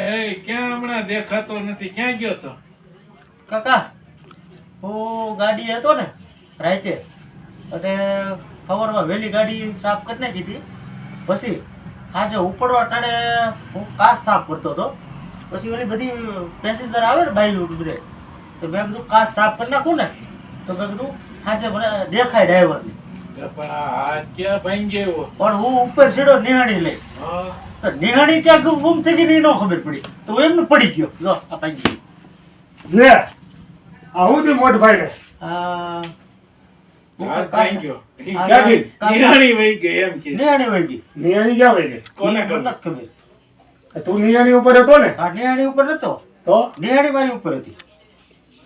એ ક્યાં હમણાં દેખાતો નથી, ક્યાં ગયો તો? કાકા હું ગાડી હતો ને રાતે અને સવારમાં વહેલી ગાડી સાફ કરી નાખી હતી. પછી આજે ઉપડવા ટાણે હું કાચ સાફ કરતો હતો. પછી ઓલી બધી પેસેન્જર આવે ને બાઈલું બધે, તો મેં કીધું કાચ સાફ કરી નાખું ને, તો મેં કીધું આજે મને દેખાય ડ્રાઈવરની. પણ આ હાથ ક્યાં ભાંગી ગયો? પણ હું ઉપર સીધો નિહાળી લઈ, તો નિહાળી ક્યાં ગુમ થઈ ગઈ ન ખબર પડી, તો હું એમને પડી ગયો. જો આ ભાંગી લે આ હું થી મોટ ભાઈ ને આ હાથ ભાંગ્યો. ક્યાંથી? નિહાળી વહી ગઈ એમ કે. નિહાળી વળી ગઈ. નિયાની ક્યાં વહી ગઈ? કોને મને ખબર? નથી ખબર. તું નિયાની ઉપર હતો ને? આ નિહાળી ઉપર નતો, તો નિહાળી મારી ઉપર હતી.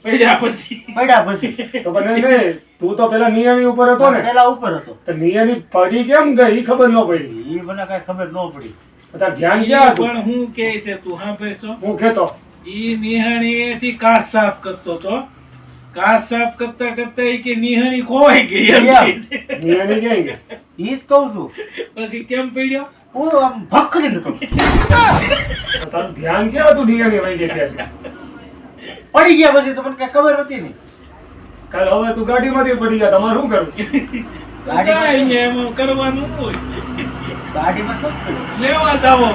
પડ્યા પછી પડ્યા પછી તો પણ નહીં, તું તો પેલા નિયાની ઉપર હતો ને? પેલા ઉપર હતો. તો નિયાની પડી કેમ ગઈ ઈ ખબર ન પડી. એ મને કઈ ખબર ન પડી. તાર ધ્યાન ક્યાં હતું? પણ હું કે છે તું સાંભળે છો? હું કહેતો ઈ નિહાણીએથી કાચ સાફ કરતો તો. કાચ સાફ કરતા કરતા ઈ કે નિહાણી ખોવાઈ ગઈ એમ કે. નિયાની ક્યાં ગઈ? ઈ જ કહું છું. પછી કેમ પડ્યો? હું આમ ભખરી નતો. તો તારું ધ્યાન ક્યાં હતું નિયાની વહી ગઈ ત્યાંથી? પડી ગયા પછી તો મને કઈ ખબર હતી નહીં. કાલ હવે તું ગાડીમાંથી પડી ગયા, તમારે શું કરવું? કાંઈ નહીં, એમાં કરવાનું હોય. ગાડીમાં તો જ પડ્યો. લેવા જાવો.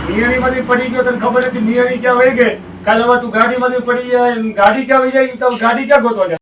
નિયાની માંથી પડી ગયો, તને ખબર હતી નિયાની ક્યાં વહી ગઈ. કાલ હવે તું ગાડીમાંથી પડી જાય, ગાડી ક્યાં વહી જાય, તો ગાડી ક્યાં ગોતવા જાય?